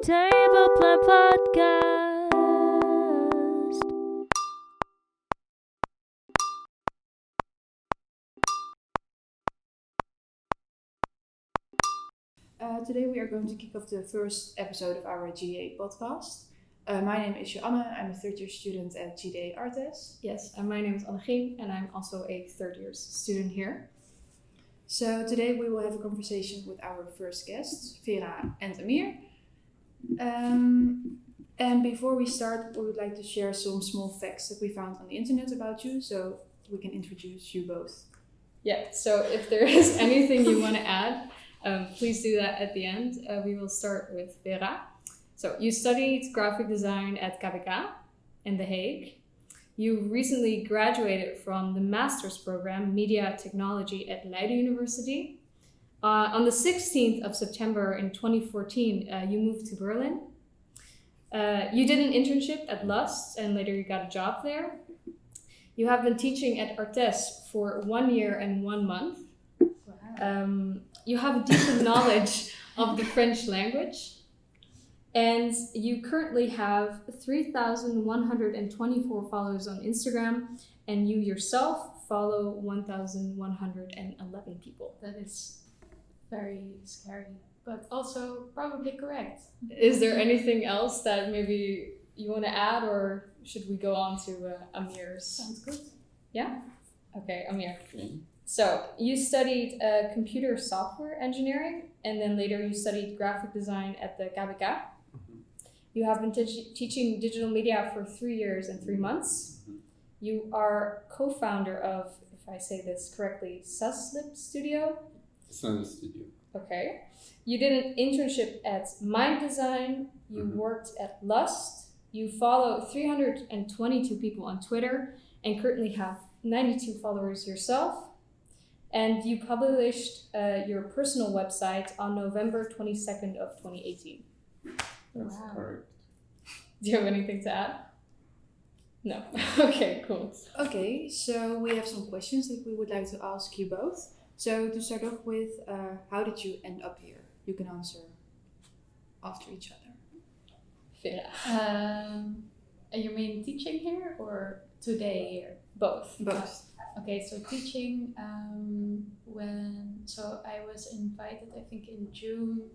Tableplant Podcast. Today we are going to kick off the first episode of our GDA podcast. My name is Joanne. I'm a third year student at GDA Artes. Yes, and my name is Annegien and I'm also a third year student here. So today we will have a conversation with our first guests, VERA and AMIR. And before we start, we would like to share some small facts that we found on the internet about you, so we can introduce you both. Yeah, so if there is anything you want to add, please do that at the end. We will start with VERA. So you studied graphic design at KBK in The Hague. You recently graduated from the master's program Media Technology at Leiden University. On the 16th of September in 2014, you moved to Berlin. You did an internship at Lust and later you got a job there. You have been teaching at Artes for 1 year and 1 month. Wow. You have a deep knowledge of the French language. And you currently have 3,124 followers on Instagram, and you yourself follow 1,111 people. That is very scary, but also probably correct. Is there anything else that maybe you want to add, or should we go on to Amir's? Sounds good. Yeah? Okay, Amir. Okay. So you studied computer software engineering, and then later you studied graphic design at the KBK. You have been teaching digital media for 3 years and 3 months. You are co-founder of, if I say this correctly, Suslip Studio. It's not a studio. Okay. You did an internship at Mind Design. You worked at Lust. You follow 322 people on Twitter and currently have 92 followers yourself. And you published your personal website on November 22nd of 2018. That's Wow. correct. Do you have anything to add? No. Okay, cool. Okay, so we have some questions that we would like to ask you both. So to start off with, how did you end up here? You can answer after each other. VERA. You mean teaching here or today here? Both. Both. Okay, so teaching, I was invited, I think in June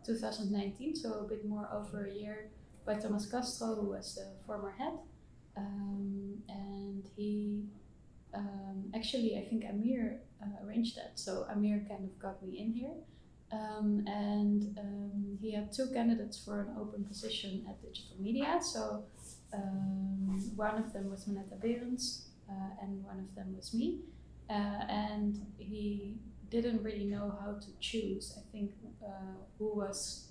2019, so a bit more over a year, by Thomas Castro, who was the former head. And he, actually, I think Amir arranged that. So Amir kind of got me in here. He had 2 candidates for an open position at digital media. So one of them was Manetta Berends, and one of them was me. And he didn't really know how to choose, I think, who was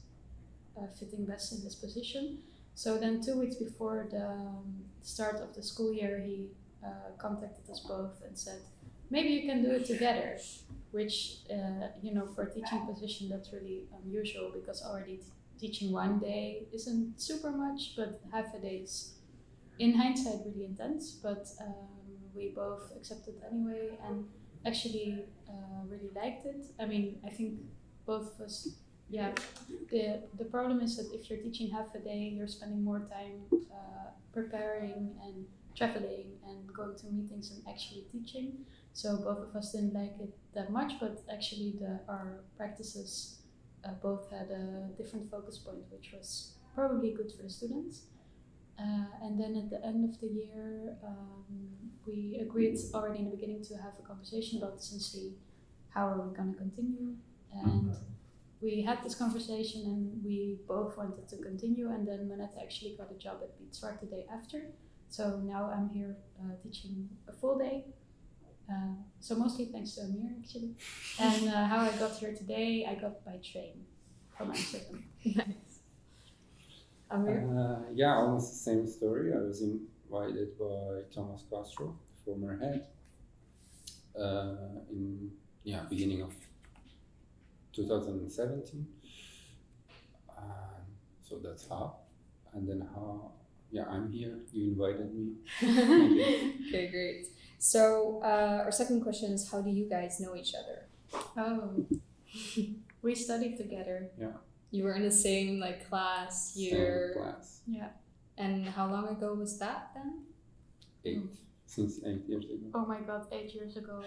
fitting best in this position. So then 2 weeks before the start of the school year, he contacted us both and said, maybe you can do it together, which, for a teaching position, that's really unusual because already teaching 1 day isn't super much, but half a day is, in hindsight, really intense. But we both accepted anyway and actually really liked it. I mean, I think both of us, the problem is that if you're teaching half a day, you're spending more time preparing and traveling and going to meetings and actually teaching. So both of us didn't like it that much, but actually our practices both had a different focus point, which was probably good for the students. And then at the end of the year, we agreed already in the beginning to have a conversation about essentially how are we going to continue. And we had this conversation and we both wanted to continue. And then Manetta actually got a job at Beatswart the day after. So now I'm here teaching a full day. So mostly thanks to Amir actually. And how I got here today, I got by train from Amsterdam. Nice. Amir? Almost the same story. I was invited by Thomas Castro, the former head, in beginning of 2017. So that's how. And then I'm here. You invited me. Okay, great. So our second question is, how do you guys know each other? Oh, we studied together. Yeah. You were in the same like class, Same year. class. Yeah. And how long ago was that then? 8. Since 8 years ago. Oh my god, 8 years ago.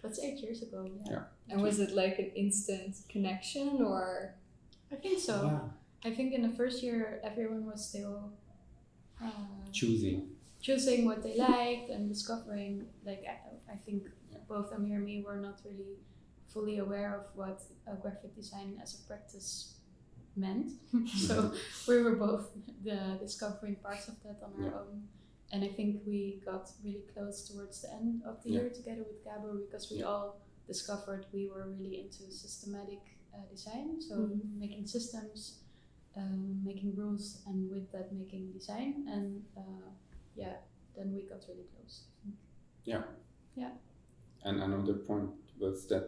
That's 8 years ago, yeah. Yeah. And was it like an instant connection or? I think so. Yeah. I think in the first year, everyone was still Choosing. choosing what they liked and discovering. Like I think Yeah. both Amir and me were not really fully aware of what graphic design as a practice meant. So we were both discovering parts of that on our Yeah. own. And I think we got really close towards the end of the Yeah. year together with Gabor because we all discovered we were really into systematic design. So making systems, making rules, and with that making design. And then we got really close. And another point was that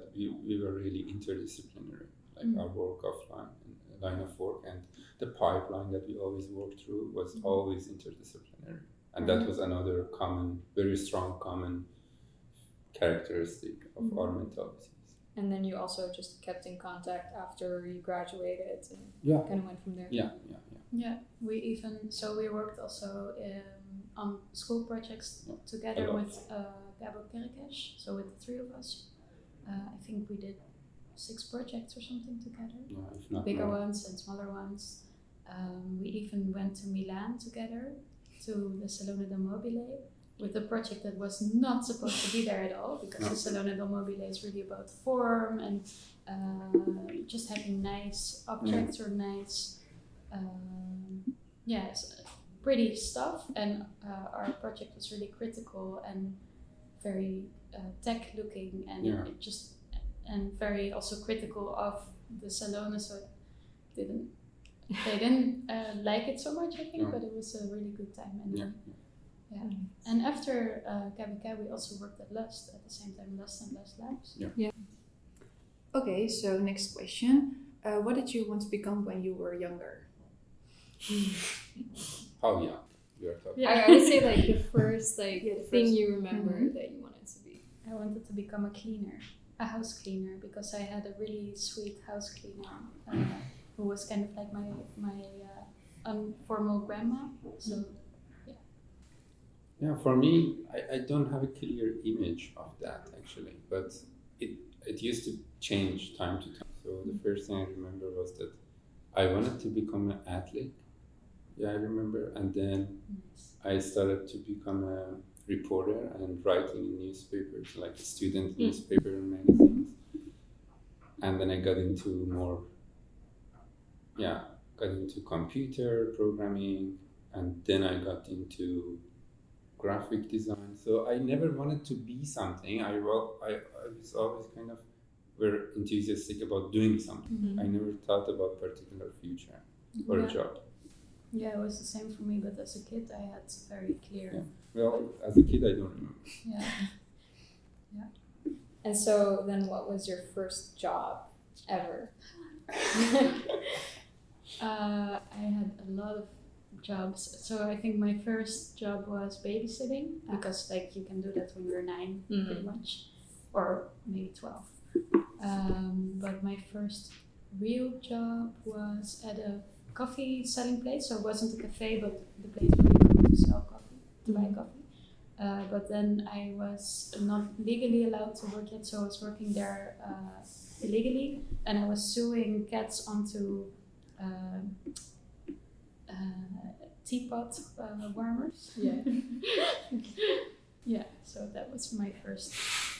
we were really interdisciplinary, like our work offline and line of work, and the pipeline that we always worked through was always interdisciplinary. And that was another common, very strong common characteristic of our methodologies. And then you also just kept in contact after you graduated and Yeah. kind of went from there. Yeah. Yeah, we worked also on school projects together a lot. with Gabor Kerkesh, so with the three of us. I think we did 6 projects or something together, Yeah, if not bigger more. ones and smaller ones. We even went to Milan together, to the Salone del Mobile, with a project that was not supposed to be there at all, because the Salone del Mobile is really about form and just having nice objects or nice, pretty stuff. And our project was really critical and very tech looking, and it just very also critical of the Salone, so they didn't like it so much, I think, but it was a really good time anyway. Yeah. And after KBK, we also worked at Lust at the same time, Lust and Lust Labs. Okay, so next question. What did you want to become when you were younger? How young we are talking? Yeah. I would say like the first like Yeah, the thing first- you remember that you wanted to be. I wanted to become a house cleaner, because I had a really sweet house cleaner who was kind of like my informal grandma. So Yeah, for me, I don't have a clear image of that actually, but it used to change time to time. So the first thing I remember was that I wanted to become an athlete. Yeah, I remember. And then I started to become a reporter and writing in newspapers, like student newspaper and magazines. And then I got into computer programming, and then I got into graphic design. So I never wanted to be something. I was always kind of very enthusiastic about doing something. I never thought about particular future or a job. Yeah, it was the same for me, but as a kid I had very clear. Yeah. Well, as a kid, I don't remember. Yeah. And so then what was your first job ever? I had a lot of jobs. So I think my first job was babysitting, because like you can do that when you're 9 pretty much, or maybe 12. But my first real job was at a coffee selling place. So it wasn't a cafe, but the place where you go to sell coffee, to buy coffee. But then I was not legally allowed to work yet, so I was working there illegally, and I was sewing cats onto teapot warmers. Yeah. Yeah, so that was my first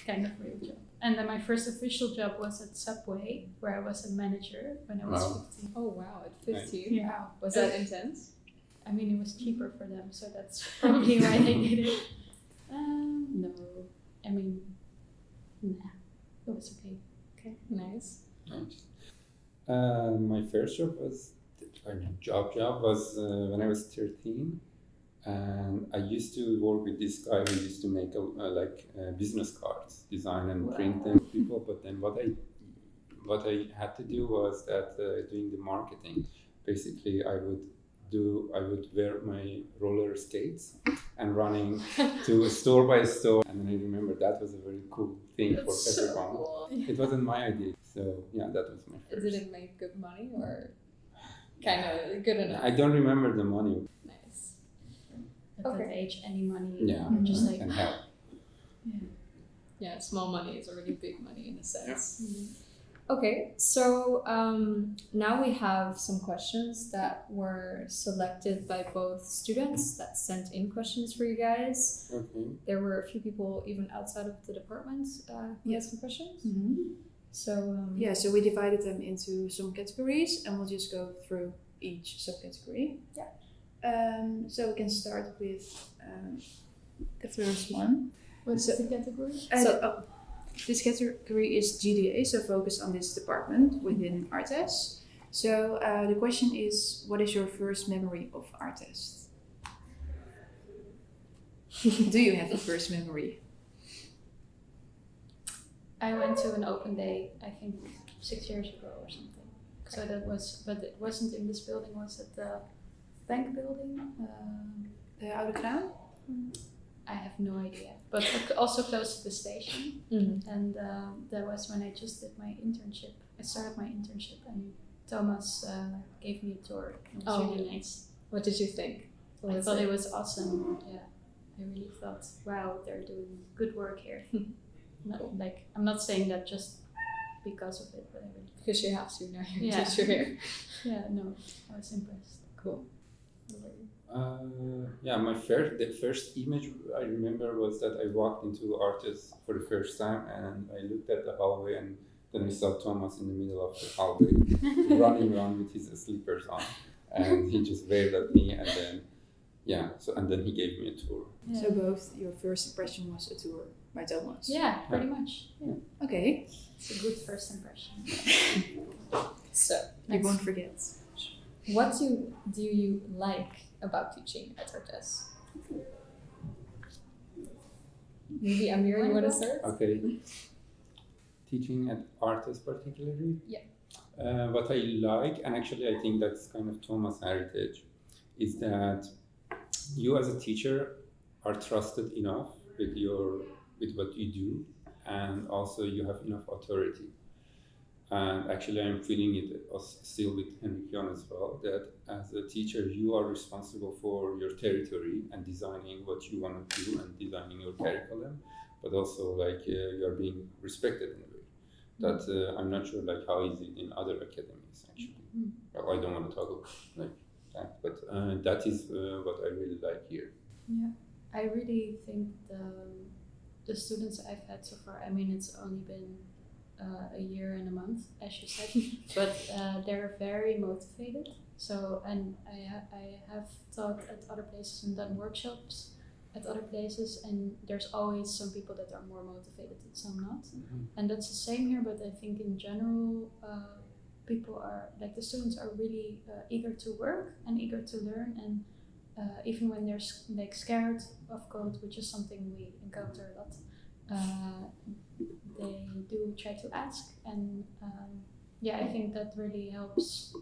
kind of real job. And then my first official job was at Subway, where I was a manager when I was Wow. 15. Oh wow, at 15. Yeah. Was that intense? I mean, it was cheaper for them, so that's probably why they did it. No. I mean, nah. It was okay. Okay, nice. Nice. My first job was when I was 13, and I used to work with this guy who used to make business cards, design and print them for people. But then what I had to do was that doing the marketing. Basically, I would wear my roller skates and running to store by store. And then I remember that was a very cool thing for everyone. cool. It wasn't my idea. So yeah, that was my first. Did it make good money or? kind of good enough. I don't remember the money. Nice. At Okay. that age, any money, Yeah, just like can help. Yeah, small money is already big money in a sense. Mhm. Okay, so now we have some questions that were selected by both students that sent in questions for you guys. Okay. There were a few people even outside of the department who had some questions. So Yeah, so we divided them into some categories and we'll just go through each subcategory. Yeah. So we can start with the first one. What's the category? This category is GDA, so focused on this department within Artes. So the question is, what is your first memory of Artes? Do you have a first memory? I went to an open day, I think 6 years ago or something. So that was, but it wasn't in this building, was it the bank building? The Oude Kraan? I have no idea, but also close to the station. And that was when I just did my internship. I started my internship and Thomas gave me a tour. It was really nice. what did you think? I thought it was awesome. Yeah, I really thought, wow, they're doing good work here. No, like I'm not saying that just because of it, but I really, Because you have to now you're Yeah. teacher here. yeah, no, I was impressed. Cool. Yeah, the first image I remember was that I walked into Artes for the first time and I looked at the hallway and then I saw Thomas in the middle of the hallway running around with his slippers on and he just waved at me and then and then he gave me a tour. Yeah. So both your first impression was a tour by Thomas? Yeah, pretty much. Yeah. Okay, It's a good first impression. So you won't forget. what do you like about teaching at Artes? Maybe Amir, you want to start? Okay. Teaching at Artes particularly? Yeah. What I like, and actually I think that's kind of Thomas' heritage, is that you as a teacher are trusted enough with what you do, and also you have enough authority. And actually I'm feeling it still with Henrik-Jan as well, that as a teacher you are responsible for your territory and designing what you want to do and designing your curriculum, but also like you are being respected in a way that I'm not sure like how is it in other academies actually. Well, I don't want to talk about like that, but that is what I really like here. Yeah, I really think the students I've had so far, I mean, it's only been a year and a month, as you said, but they're very motivated. So, and I have taught at other places and done workshops at other places, and there's always some people that are more motivated and some not. And that's the same here, but I think in general, people are, like the students are really eager to work and eager to learn, and even when they're like scared of code, which is something we encounter a lot, they do try to ask, and I think that really helps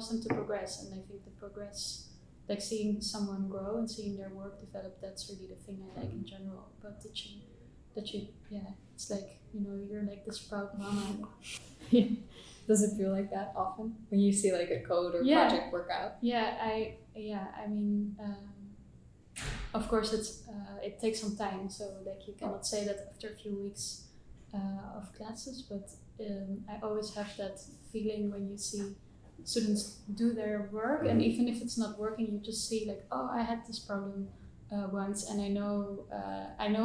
them to progress. And I think the progress, like seeing someone grow and seeing their work develop, that's really the thing I like in general about teaching. That it's like, you're like this proud mama. Does it feel like that often when you see like a code or project work out? I mean, of course it takes some time, so like you cannot say that after a few weeks of classes, but I always have that feeling when you see students do their work, and even if it's not working, you just see like, oh, I had this problem once, and I know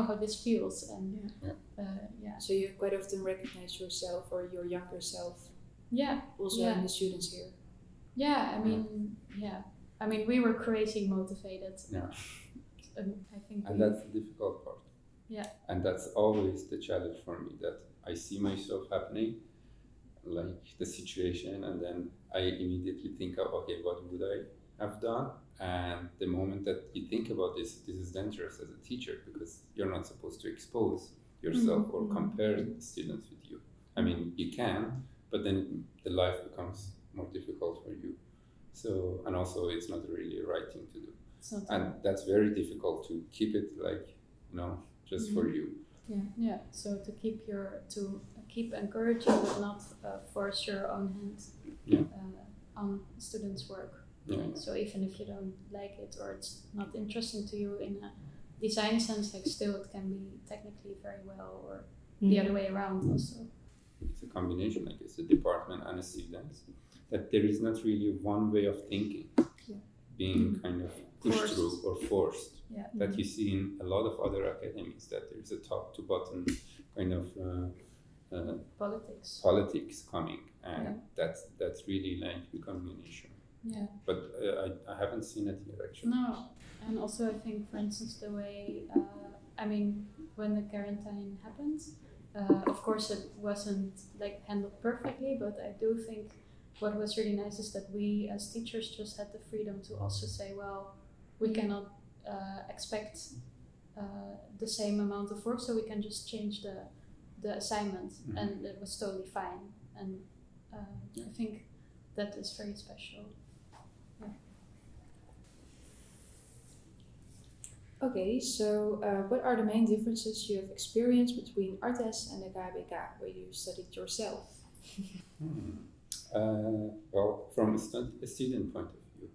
how this feels, and So you quite often recognize yourself or your younger self also Yeah. in the students here. I mean, we were crazy motivated. Yeah. I think. And that's the difficult part. Yeah. And that's always the challenge for me, that I see myself happening, like the situation, and then I immediately think of, okay, what would I have done? And the moment that you think about this is dangerous as a teacher, because you're not supposed to expose yourself or compare students with you. I mean, you can, but then the life becomes more difficult for you. So, and also it's not really a right thing to do. And that's very difficult to keep it like, just for you. Yeah. So to keep encouraging, but not force your own hand. Yeah. on students' work. Yeah. So even if you don't like it or it's not interesting to you in a design sense, like still it can be technically very well, or the other way around also. It's a combination, I guess, the department and the students, that there is not really one way of thinking being kind of pushed Forced. through or forced. Yeah. That you see in a lot of other academies, that there is a top to bottom kind of politics coming, and that's really like becoming an issue. Yeah. But I haven't seen it here actually. No, and also I think, for instance, the way, when the quarantine happened, of course it wasn't like handled perfectly, but I do think what was really nice is that we as teachers just had the freedom to also say, well, we cannot expect the same amount of work, so we can just change the assignment, and it was totally fine. And I think that is very special. Okay, so what are the main differences you have experienced between ArtES and the KBK, where you studied yourself? Well, from a student point of view,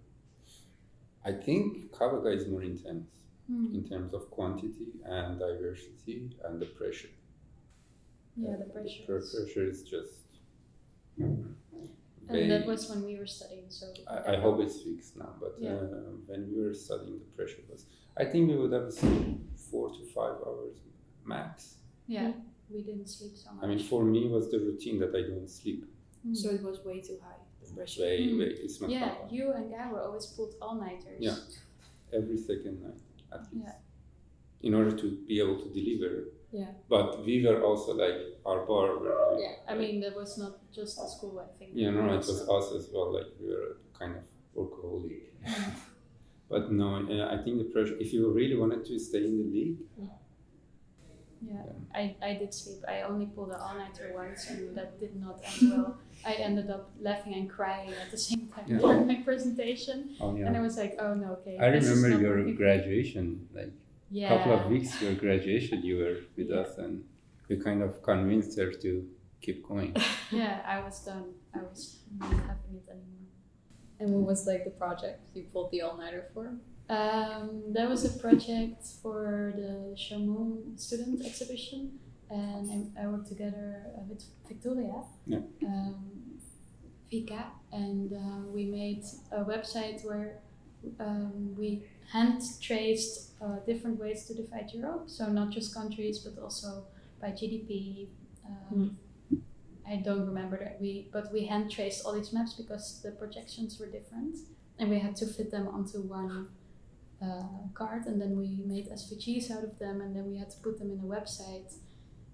I think KBK is more intense in terms of quantity and diversity and the pressure. Yeah, the pressure. The pressure is just. And that was when we were studying, so. I hope it's fixed now, but when we were studying, the pressure was. I think we would have 4 to 5 hours max. Yeah, we didn't sleep so much. I mean, for me, it was the routine that I don't sleep. So it was way too high, the pressure. Way, it's not. Yeah, you and Guy were always pulled all-nighters. Yeah, every second night at least. Yeah. In order to be able to deliver. Yeah. But we were also like our bar. Yeah, I mean that was not just the school. I think. Yeah, no, it was us as well. Like we were kind of workaholic. But no, I think the pressure. If you really wanted to stay in the league. Yeah, I did sleep. I only pulled an all-nighter once, and that did not end well. I ended up laughing and crying at the same time during my presentation, and I was like, "Oh no, okay." I this is remember not your working. graduation, like couple of weeks your graduation, you were with us, and we kind of convinced her to keep going. Yeah, I was done. I was not having it anymore. And what was like the project you pulled the all-nighter for? That was a project for the Chamoun student exhibition, and I worked together with Victoria, Vika, and we made a website where we hand traced different ways to divide Europe, so not just countries but also by GDP. I don't remember that but we hand traced all these maps because the projections were different, and we had to fit them onto one card, and then we made SVGs out of them, and then we had to put them in a website.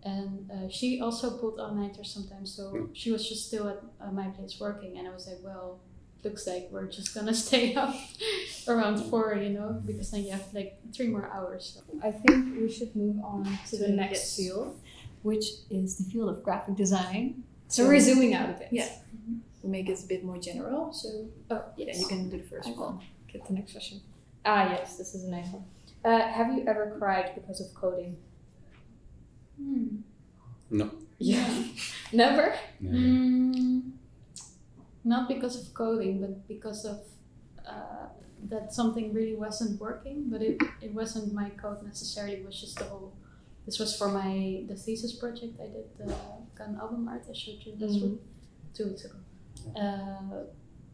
And she also pulled all-nighters sometimes, so she was just still at my place working, and I was like, well, looks like we're just gonna stay up around 4, because then you have like 3 more hours. So. I think we should move on to the next field, which is the field of graphic design. So we're zooming out a bit. Yeah, we'll make it a bit more general. So you can do the first one. Get the next question. Ah, yes, this is a nice one. Have you ever cried because of coding? No. Yeah. Never? Not because of coding, but because of that something really wasn't working. But it wasn't my code necessarily. It was just this was for the thesis project I did, the Can album art I showed you last week, 2 weeks ago.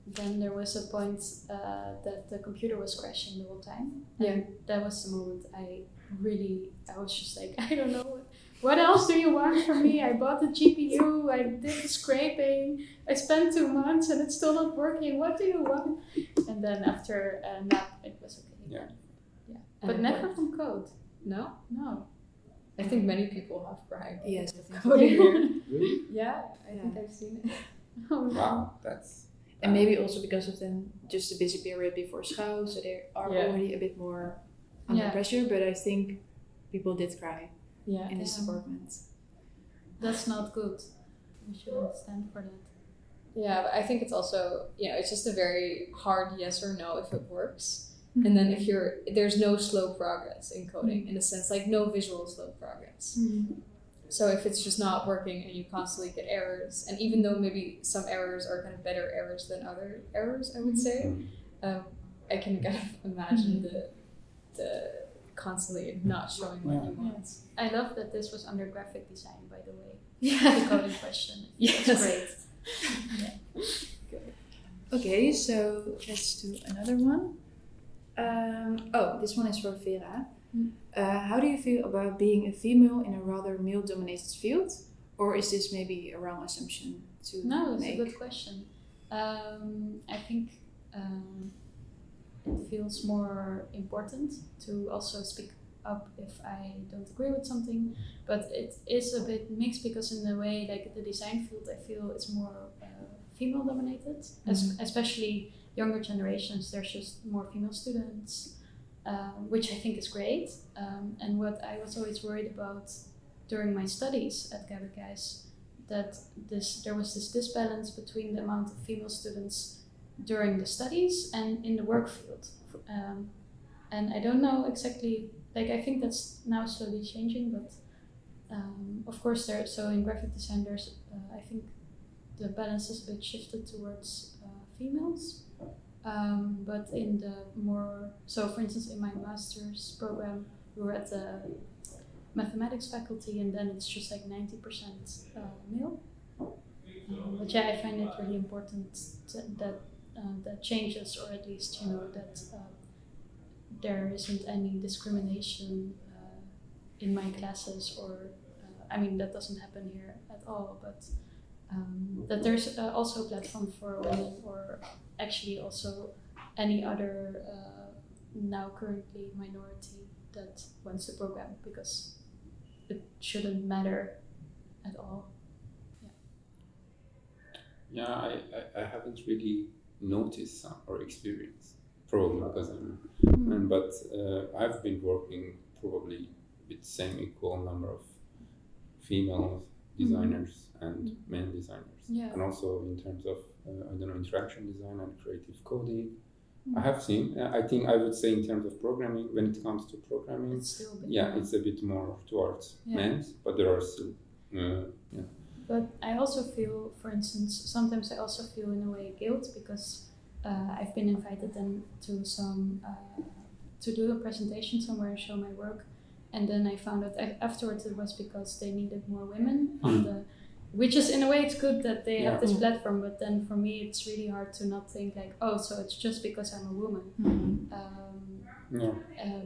Then there was a point that the computer was crashing the whole time. And that was the moment I was just like, I don't know, what else do you want from me? I bought the GPU, I did the scraping, I spent 2 months and it's still not working. What do you want? And then after a nap, it was okay. Yeah. But never from code. No? No. I think many people have cried. Yes. Coding. Really? Yeah, I think I've seen it. Oh, no. Wow, that's. And maybe also because of then just a busy period before school, so they are already a bit more under pressure. But I think people did cry in this department. That's not good. We shouldn't stand for that. Yeah, but I think it's also, it's just a very hard yes or no if it works. And then there's no slow progress in coding, in a sense, like no visual slow progress. So if it's just not working and you constantly get errors, and even though maybe some errors are kind of better errors than other errors, I would say, I can kind of imagine the constantly not showing what you want. I love that this was under graphic design, by the way. Yeah. The coding question. Yes. It's great. Okay, so let's do another one. This one is for Vera. How do you feel about being a female in a rather male-dominated field? Or is this maybe a wrong assumption to No, it's make? a good question. I think it feels more important to also speak up if I don't agree with something, but it is a bit mixed because in a way, like the design field, I feel it's more female dominated, especially younger generations. There's just more female students, which I think is great. And what I was always worried about during my studies at KVK is that there was this disbalance between the amount of female students during the studies and in the work field. And I don't know exactly, like I think that's now slowly changing, but of course so in graphic design there's, I think the balance is a bit shifted towards females. But in the more, so for instance in my master's program, we were at the mathematics faculty and then it's just like 90% male. But yeah, I find it really important that changes, or at least, that there isn't any discrimination in my classes, or I mean that doesn't happen here at all, but that there's also a platform for women, or actually also any other now currently minority that wants to program, because it shouldn't matter at all. Yeah, I haven't really noticed some or experienced, probably because I'm, but I've been working probably with same equal number of female designers and men designers, and also in terms of interaction design and creative coding. I have seen. I think I would say in terms of programming, when it comes to programming, It's still a bit more. it's a bit more towards men, but there are still. But I also feel, for instance, sometimes I also feel in a way guilt because I've been invited then to some to do a presentation somewhere and show my work, and then I found out afterwards it was because they needed more women on the, which is in a way it's good that they have this platform, but then for me it's really hard to not think like, oh, so it's just because I'm a woman.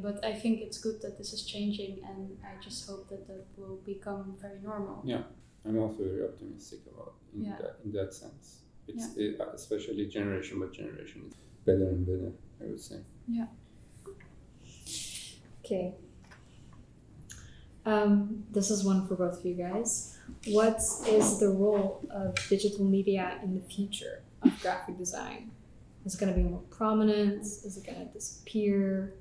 But I think it's good that this is changing, and I just hope that that will become very normal. I'm also very optimistic about in that sense. It's especially generation by generation, it's better and better, I would say. Yeah. Okay. This is one for both of you guys. What is the role of digital media in the future of graphic design? Is it going to be more prominent? Is it going to disappear?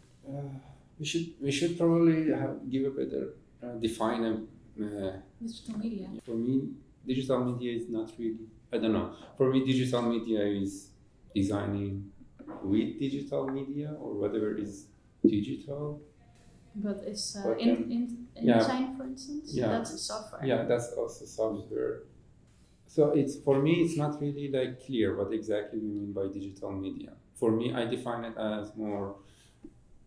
We should probably give a better define Digital media. For me, digital media is not really. I don't know. For me, digital media is designing with digital media or whatever is digital. But it's But, InDesign, for instance. That's a software. Yeah, that's also software. So for me, it's not really like clear what exactly we mean by digital media. For me, I define it as more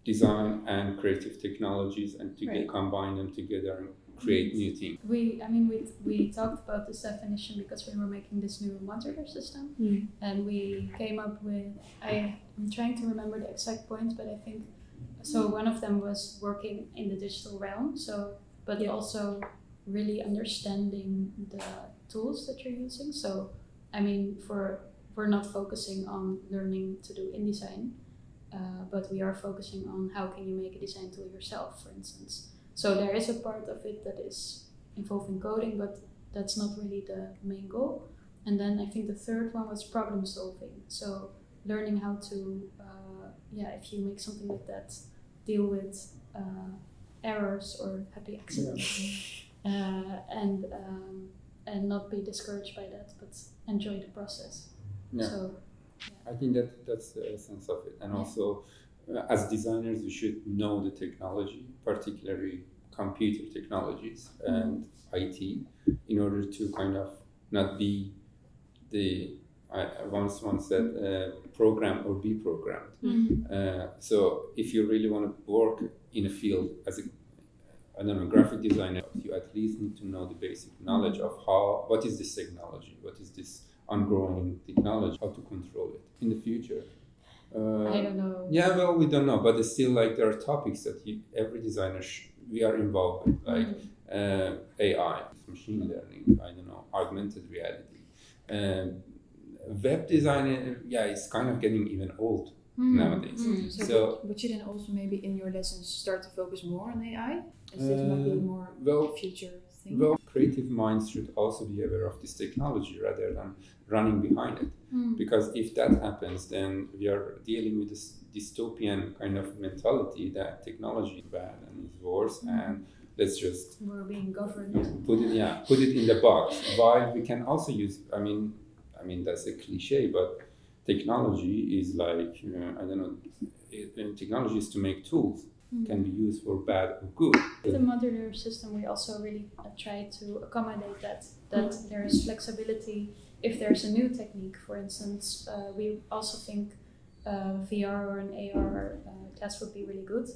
design and creative technologies, and combine them together and create new things. We talked about this definition because we were making this new modular system, and we came up with. I'm trying to remember the exact points, but I think so. One of them was working in the digital realm, but also really understanding the tools that you're using. So, I mean, we're not focusing on learning to do InDesign, but we are focusing on how can you make a design tool yourself, for instance. So there is a part of it that is involving coding, but that's not really the main goal. And then I think the third one was problem solving. So learning how to, if you make something like that, deal with errors or happy accidents, and not be discouraged by that, but enjoy the process. Yeah. So, I think that's the essence of it. And also, as designers, you should know the technology, particularly computer technologies and IT in order to kind of not be I once said program or be programmed. So if you really want to work in a field as a graphic designer, you at least need to know the basic knowledge of what is this technology, what is this ongoing technology, how to control it in the future. I don't know. Yeah, well, we don't know, but it's still like there are topics that every designer we are involved with, like AI, machine learning, I don't know, augmented reality. Web design, it's kind of getting even old nowadays. So would you then also maybe in your lessons start to focus more on AI? As it might be more future thing? Well, creative minds should also be aware of this technology rather than running behind it. Because if that happens, then we are dealing with this dystopian kind of mentality that technology is bad and is worse, and let's just We're being governed. put it in the box. While we can also use, I mean that's a cliche, but technology is like technology is to make tools. Can be used for bad or good. The modular system, we also really try to accommodate that there is flexibility. If there's a new technique, for instance, we also think VR or an AR class would be really good.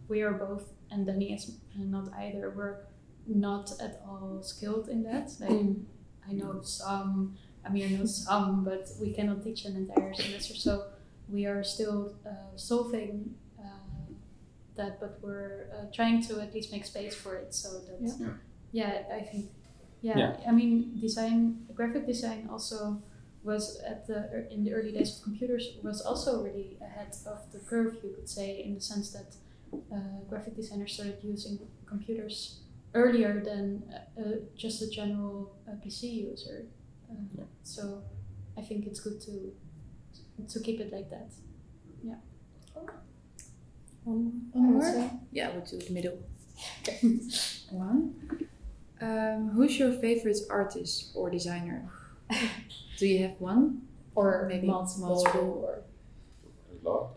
We are both, and Danny is not either. We're not at all skilled in that. Like I know some, Amir knows some, but we cannot teach an entire semester. So we are still solving that, but we're trying to at least make space for it. So that I think I mean graphic design also was in the early days of computers was also really ahead of the curve, you could say, in the sense that graphic designers started using computers earlier than just a general PC user. So I think it's good to keep it like that. Yeah. One more? Yeah, we'll do the middle. One. Who's your favorite artist or designer? Do you have one? Or maybe multiple. or a lot.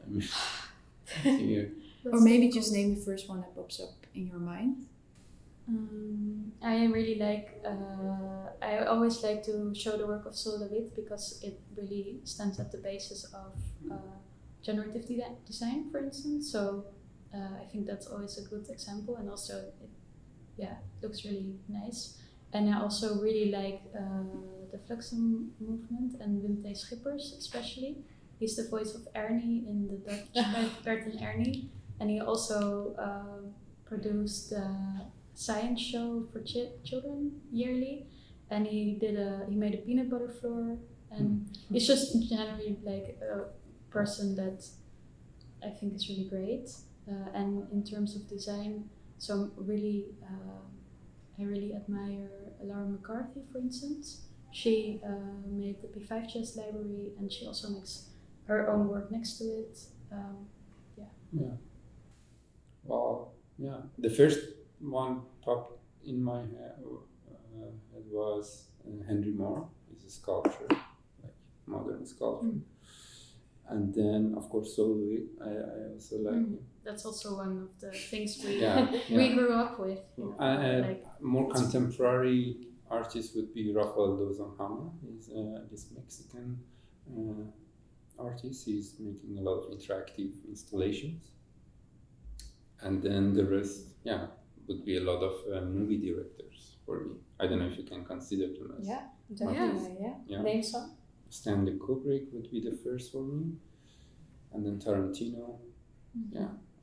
I mean, or maybe just name the first one that pops up in your mind. I really like. I always like to show the work of Sol David because it really stands at the basis of generative design, for instance. So I think that's always a good example, and also it looks really nice. And I also really like the Fluxum movement and Wim T. Schippers especially. He's the voice of Ernie in the Dutch Bert and Ernie, and he also produced the science show for children yearly, and he made a peanut butter floor, and he's just generally like a person that I think is really great. And in terms of design, so really I really admire Laura McCarthy, for instance. She made the P5 Chess library, and she also makes her own work next to it. Well, the first one popped in my head was Henry Moore. He's a sculptor, like modern sculpture. And then, of course, Solveig. I also like him. That's also one of the things we we grew up with. More contemporary artist would be Rafael Dozan-Hammer. He's this Mexican artist. He's making a lot of interactive installations. And then the rest, would be a lot of movie directors for me. I don't know if you can consider them as. Yeah, definitely. Yeah. Name some. Stanley Kubrick would be the first for me, and then Tarantino.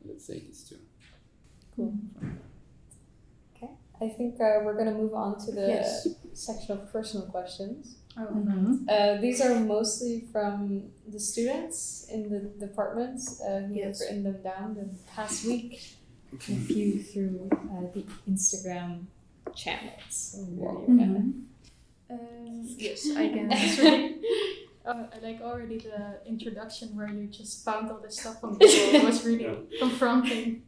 Let's say these two. Cool. Okay, I think we're going to move on to the section of personal questions. These are mostly from the students in the departments who have written them down the past week. A few through the Instagram channels. Yes, I can. I like already the introduction where you just found all this stuff on Google. It was really confronting.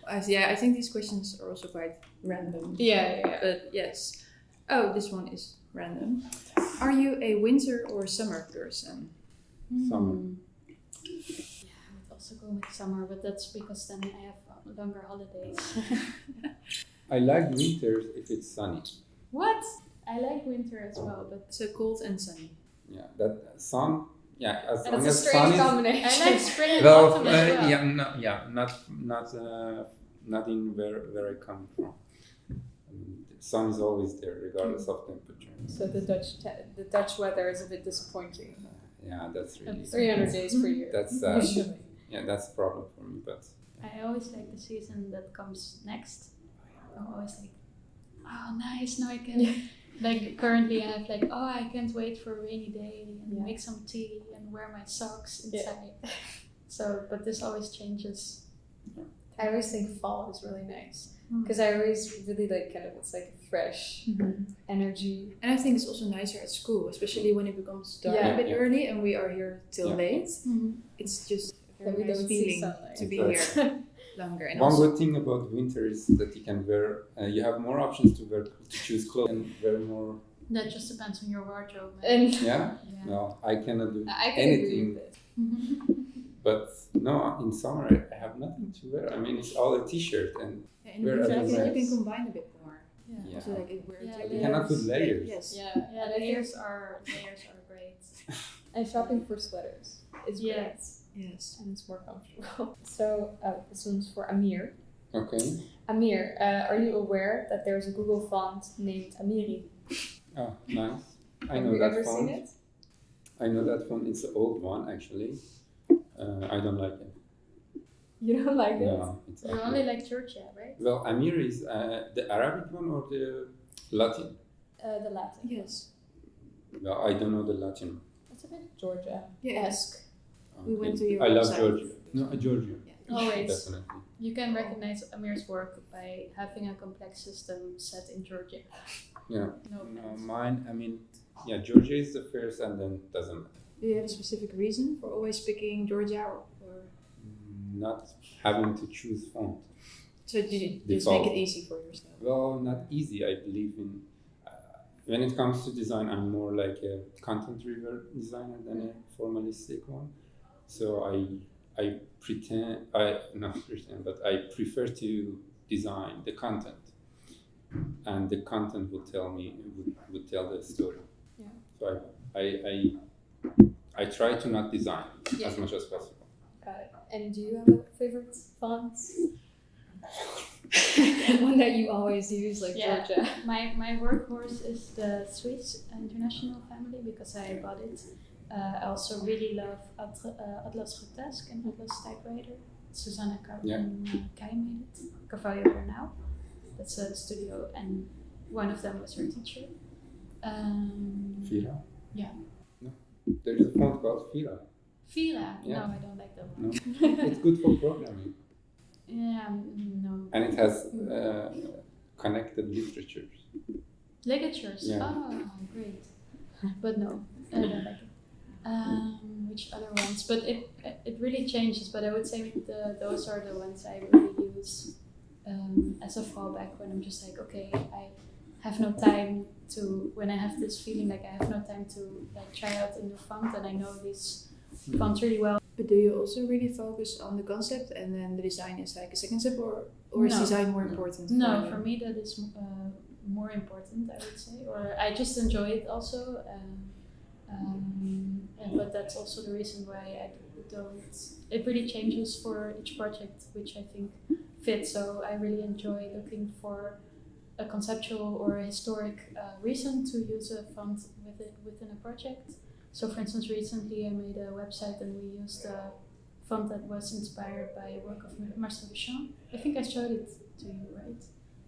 I think these questions are also quite random. Yeah. But yes. Oh, this one is random. Are you a winter or summer person? Summer. Yeah, I would also go with summer, but that's because then I have longer holidays. I like winters if it's sunny. What? I like winter as well, but So cold and sunny. Yeah, that sun. Yeah, as And long it's a as sun strange is. combination. I like spring and Well, autumn as well. not in where I come from. The sun is always there, regardless of temperature. So the Dutch weather is a bit disappointing. Yeah, that's really. 300 days per year. That's usually. yeah, that's a problem for me. But I always like the season that comes next. I'm always like, oh nice, now I can like currently I have like, oh I can't wait for a rainy day and make some tea and wear my socks inside. So but this always changes. I always think fall is really nice because I always really like kind of it's like fresh energy. And I think it's also nicer at school, especially when it becomes dark Yeah. a bit early and we are here till late. Mm-hmm. It's just a That very we nice don't see feeling sunlight. to be Exactly. here longer. And one also, good thing about winter is that you can wear. You have more options to choose clothes and wear more. That just depends on your wardrobe. And Yeah. Yeah. No, I cannot do I can agree anything. with it. But no, in summer I have nothing to wear. I mean, it's all a t-shirt and in Wear winter everywhere. you can combine a bit more. yeah. So like it wears Yeah, like You cannot put layers. Yes. Yeah. Yeah, layers are great. And shopping for sweaters is great. Yes. Yes. And it's more comfortable. So this one's for Amir. Okay. Amir, are you aware that there's a Google font named Amiri? Oh, nice. I Have know you that ever font. seen it? I know that font. It's an old one actually. I don't like it. You don't like it? No, it's You ugly. only like Georgia, right? Well, Amir is the Arabic one or the Latin? The Latin. Yes. Well, I don't know the Latin. It's a bit Georgia-esque. We went to your I love website. Georgia. No, Georgia. Oh wait, Definitely. you can recognize Amir's work by having a complex system set in Georgia. Yeah. No No, offense. mine. I mean, yeah, Georgia is the first, and then doesn't matter. Do you have a specific reason for always picking Georgia or Not having to choose font. so did you just Default. make it easy for yourself? Well, not easy. I believe in. When it comes to design, I'm more like a content-driven designer than a formalistic one. So I prefer to design the content, and the content would tell the story. Yeah. So I try to not design as much as possible. Got it. And do you have a favorite font? One that you always use, like Yeah. Georgia. My workhorse is the Swiss International family because I bought it. I also really love Atlas Grotesque and Atlas Typewriter. Susanna Kai made it. Carvalho Bernau. That's a studio, and one of them was her teacher. VERA? Yeah. No. There's a font called VERA. VERA. Yeah. No, I don't like that No. one. It's good for programming. Yeah, no. And it has connected literatures. Ligatures. Yeah. Oh, great. But no, I don't like it. Which other ones? But it really changes. But I would say those are the ones I really use as a fallback when I'm just like, okay, I have no time to, when I have this feeling like I have no time to like try out a new font and I know these fonts really well. But do you also really focus on the concept and then the design is like a second step, or is No. design more important? No, you? for me that is more important, I would say. Or I just enjoy it also. But that's also the reason why I don't. It really changes for each project, which I think fits. So I really enjoy looking for a conceptual or a historic reason to use a font within a project. So, for instance, recently I made a website and we used a font that was inspired by a work of Marcel Duchamp. I think I showed it to you, right?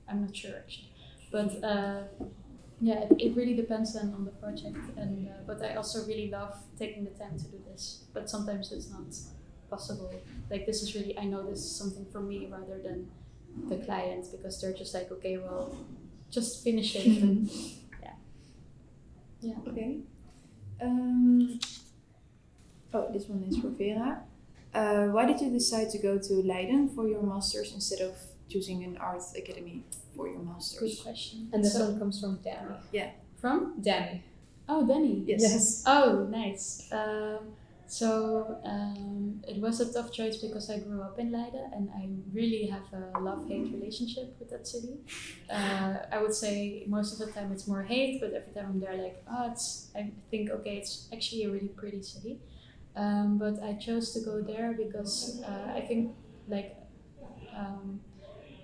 I'm not sure actually, but yeah, it really depends then on the project. And but I also really love taking the time to do this. But sometimes it's not possible. Like this is really, I know this is something for me rather than the client, because they're just like, okay, well, just finish it. And, yeah. Okay. This one is for Vera. Why did you decide to go to Leiden for your master's instead of choosing an art academy for your master's? Good question. And this So- one comes from Danny. From? Danny. Oh, Danny. Yes. Yes. Oh, nice. So it was a tough choice because I grew up in Leiden and I really have a love-hate relationship with that city. I would say most of the time it's more hate, but every time I'm there, like, I think, okay, it's actually a really pretty city. But I chose to go there because I think, like,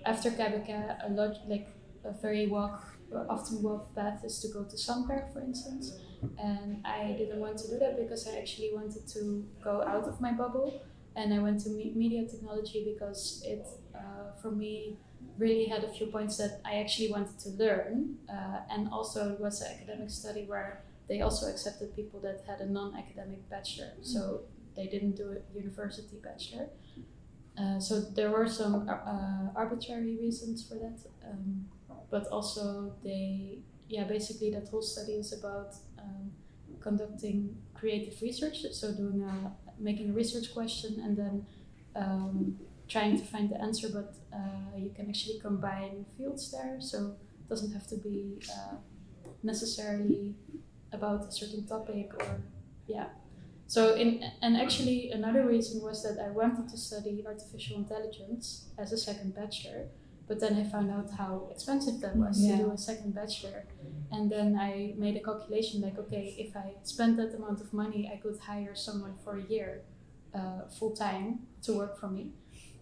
after Kabaka, a lot, like, a very often walked path is to go to Sandberg, for instance. And I didn't want to do that because I actually wanted to go out of my bubble. And I went to media technology because it, for me, really had a few points that I actually wanted to learn. And also it was an academic study where they also accepted people that had a non-academic bachelor. So they didn't do a university bachelor. So there were some arbitrary reasons for that. But also basically that whole study is about conducting creative research, so making a research question and then trying to find the answer, but you can actually combine fields there, so it doesn't have to be necessarily about a certain topic So and actually another reason was that I wanted to study artificial intelligence as a second bachelor, but then I found out how expensive that was to do a second bachelor. And then I made a calculation like, okay, if I spent that amount of money, I could hire someone for a year full time to work for me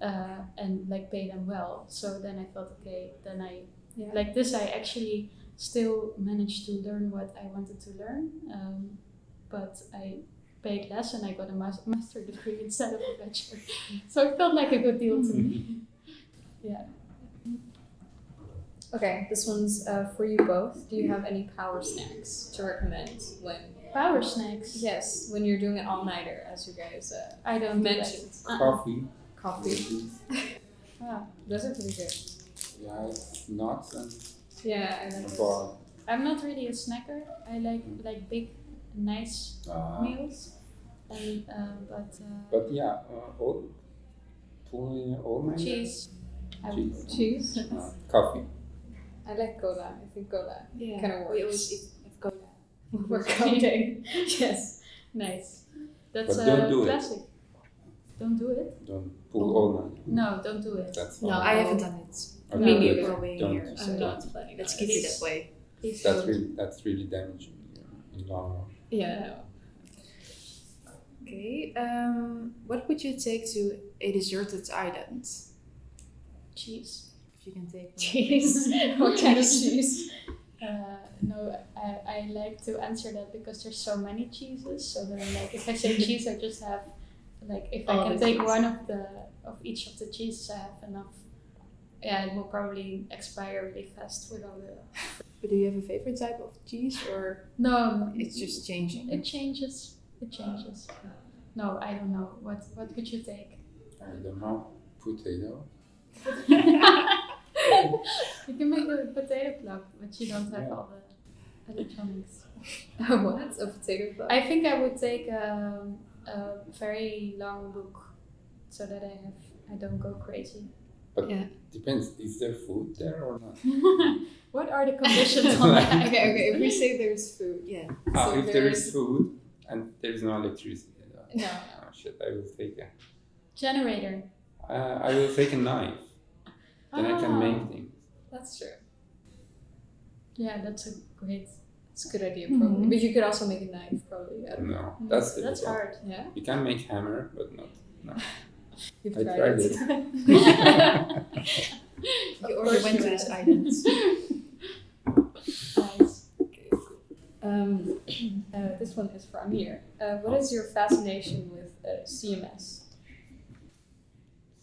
and like pay them well. So then I thought, okay, then like this, I actually still managed to learn what I wanted to learn, but I paid less and I got a master degree instead of a bachelor. So it felt like a good deal to me. Yeah. Okay, this one's for you both. Do you have any power snacks to recommend when? Power snacks? Yes, when you're doing an all-nighter, as you guys I don't mentioned. Coffee. Coffee. Those are pretty good. Yeah, it's nuts and Yeah, I like those. bar. I'm not really a snacker. I like big, nice meals. And But yeah, all my cheese. Cheese. Coffee. I like cola. I think cola kind of works. We always eat with cola. We're counting. Yes, nice. That's But don't do it. classic. Don't do it? Don't pull all night. No, don't do it. That's No, not. I haven't done it. Okay, Me good. neither. Probably Don't. here. I'm not planning. Let's on keep it. it that way. Please That's don't. really damaging in long run. Yeah. Okay. What would you take to a deserted island? Cheese. If you can take one. Cheese. What kind of cheese? No, I like to answer that because there's so many cheeses. So then, like, if I say cheese, I just have, like, if I All can the take cheese. one of each of the cheeses, I have enough. Yeah, it will probably expire really fast with all the. But do you have a favorite type of cheese, or No, it's just changing? it changes. It changes. No, I don't know. What could you take? I don't know. Potato. You can make a potato plug, but you don't have Yeah. all the electronics. What? A potato plug? I think I would take a very long book, so that I don't go crazy. But Yeah. depends. Is there food there or not? What are the conditions on that? Okay. If we say there's food, Yeah. So If there is food and there is no electricity. No. Oh shit! I will take a. Generator. I will take a knife. Then I can make things. That's true. Yeah, that's a great. It's a good idea, probably. But you could also make a knife, probably. I don't know. No, that's That's difficult. hard. Yeah? You can make hammer, but not. No. You've I tried tried it. You already went to this island. Nice. Okay, cool. This one is for Amir. What is your fascination with CMS?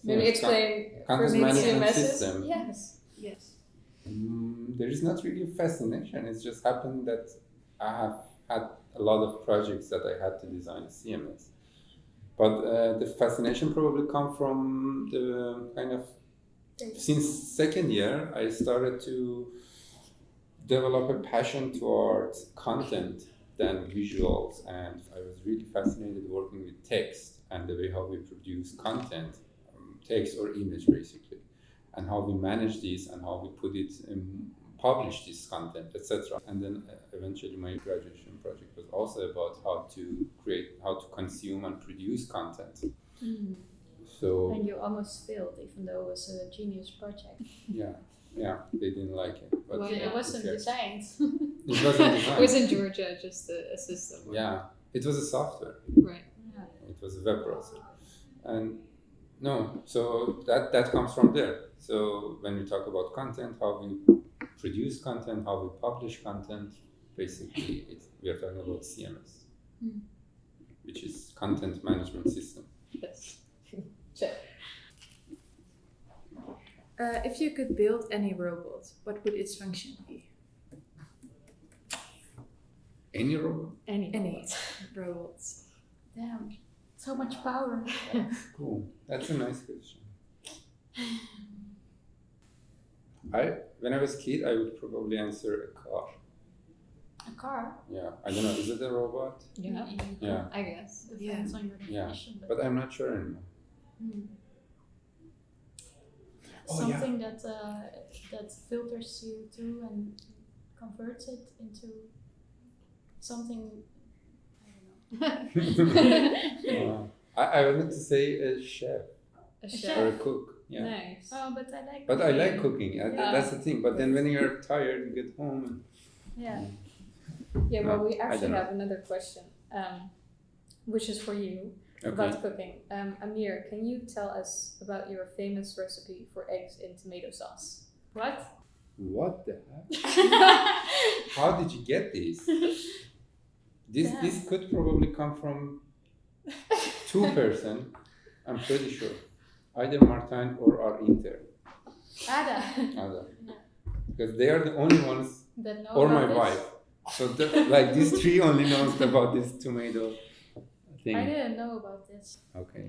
Maybe explain Campus for me management CMS system. Yes. Yes. There is not really a fascination. It's just happened that I have had a lot of projects that I had to design CMS. But the fascination probably come from the kind of, since second year, I started to develop a passion towards content than visuals. And I was really fascinated working with text and the way how we produce content, text or image basically, and how we manage this and how we put it publish this content, etc. And then eventually my graduation project was also about how to consume and produce content. So And you almost failed, even though it was a genius project. yeah, they didn't like it. But Well, it wasn't okay. designed. It wasn't It designed. was in Georgia, just a system. Yeah, it was a software. Right. It was a web browser. And no, so that comes from there. So when we talk about content, how we produce content, how we publish content, basically we are talking about CMS, which is Content Management System. Yes. Check. If you could build any robot, what would its function be? Any robot? Any robots. Damn, so much power. Cool. That's a nice question. When I was a kid, I would probably answer a car. A car? Yeah, I don't know. Is it a robot? Yeah. Yeah, I guess. Depends on your Yeah. definition. but I'm not sure anymore. Oh, Something that filters CO2 and converts it into something. I don't know. I wanted to say a chef A or chef. a cook. Yeah. Nice. Oh, but I like. But I like cooking. Yeah. That's the thing. But then when you're tired, you get home and Yeah. Yeah, well, we I actually don't know. have another question, which is for you about cooking. Amir, can you tell us about your famous recipe for eggs in tomato sauce? What? What the heck? How did you get these? This could probably come from two person. I'm pretty sure, either Martijn or our intern, Ada. Ada, because they are the only ones, That know or my about this? wife. So like these three only knows about this tomato thing. I didn't know about this. Okay,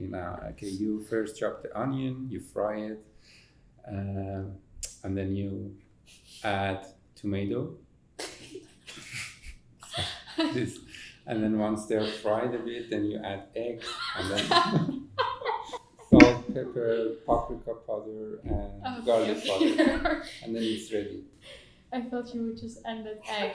you first chop the onion, you fry it, and then you add tomato. This, and then once they're fried a bit, then you add eggs, and then salt, pepper, paprika powder, and garlic powder, and then it's ready. I thought you would just end at egg.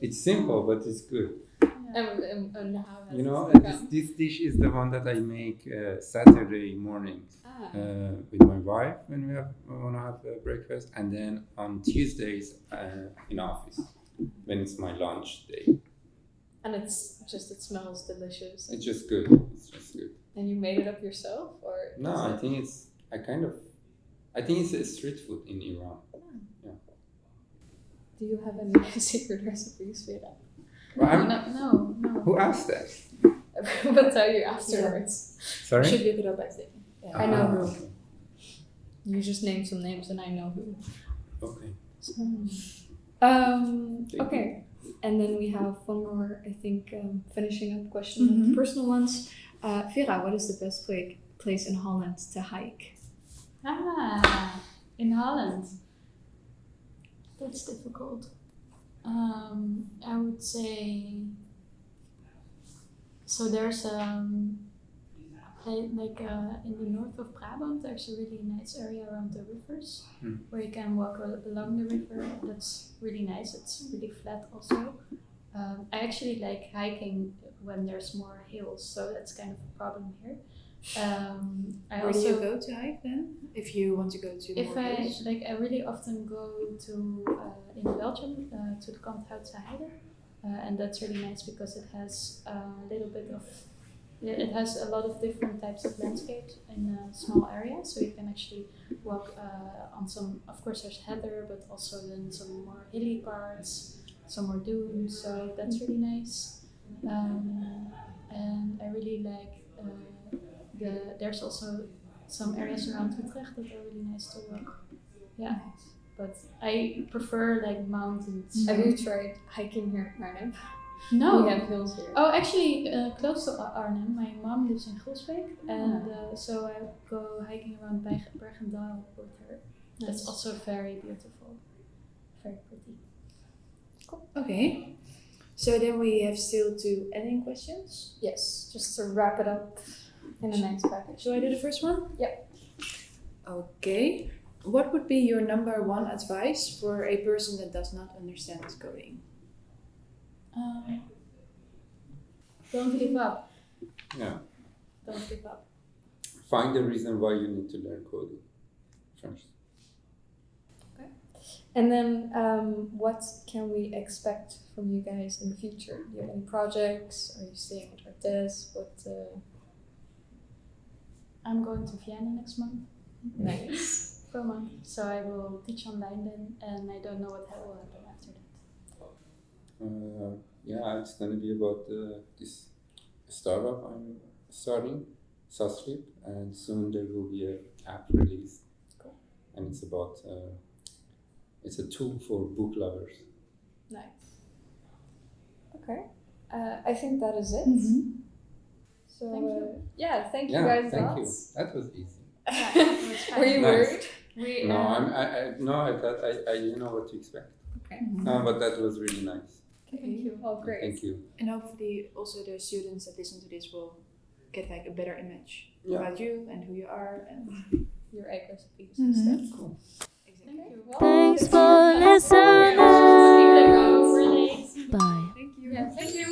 It's simple, but it's good. And how has You know, this become? this dish is the one that I make Saturday mornings with my wife when we want to have breakfast, and then on Tuesdays in office when it's my lunch day. And it smells delicious. It's just good. It's just good. And you made it up yourself, or? No, is I it- think I think it's a street food in Iran. Do you have any secret recipes, Vera? Well, No. who asked that? We'll tell you afterwards. Sorry? Should look it up, I think. Yeah. I know who. Okay. You just name some names and I know who. Okay. Okay. And then we have one more, I think, finishing up question with the personal ones. Vera, what is the best place in Holland to hike? In Holland. That's difficult. I would say. So there's like in the north of Brabant, there's a really nice area around the rivers where you can walk along the river. That's really nice. It's really flat also. I actually like hiking when there's more hills, so that's kind of a problem here. Where do you go to hike then? If you want to go to more hills? I really often go to in Belgium to the Kanthoutse Heide, and that's really nice because it has a little bit of. It has a lot of different types of landscapes in a small area, so you can actually walk on some. Of course, there's heather, but also then some more hilly parts, some more dunes. So that's really nice, and I really like. There's also some areas around Utrecht that are really nice to walk. Yeah, but I prefer like mountains. Have you tried hiking here in Arnhem? No. We have hills here. Oh, actually, close to Arnhem, my mom lives in Gulsbeek, and so I go hiking around Bergendal with her. That's also very beautiful, very pretty. Okay. So then we have still 2 ending questions. Yes, just to wrap it up in a nice package. Shall I do the first one? Yep. Okay. What would be your number one advice for a person that does not understand coding? Don't give up. Yeah. Don't give up. Find the reason why you need to learn coding first. And then, what can we expect from you guys in the future? Do you have any projects? Are you staying at Artes? What? I'm going to Vienna next month Nice. for a month, so I will teach online then, and I don't know what will happen after that. Yeah, it's going to be about this startup I'm starting, Sasrip, and soon there will be an app release. Cool. And it's about, it's a tool for book lovers. Nice. Okay. I think that is it. So, Thank you. yeah, thank you Yeah, guys thank you. lots. That was easy. Yeah, it was fun. Were you Nice. worried? No, I didn't know what to expect. Okay. But that was really nice. Thank you. Oh, great. Thank you. And hopefully also the students that listen to this will get like a better image Yeah. about you and who you are and Your egg recipes and stuff. Cool. exactly. Thank you. Well, Thanks thank for you. listening. We're late. Bye. Thank you. Yeah, thank you.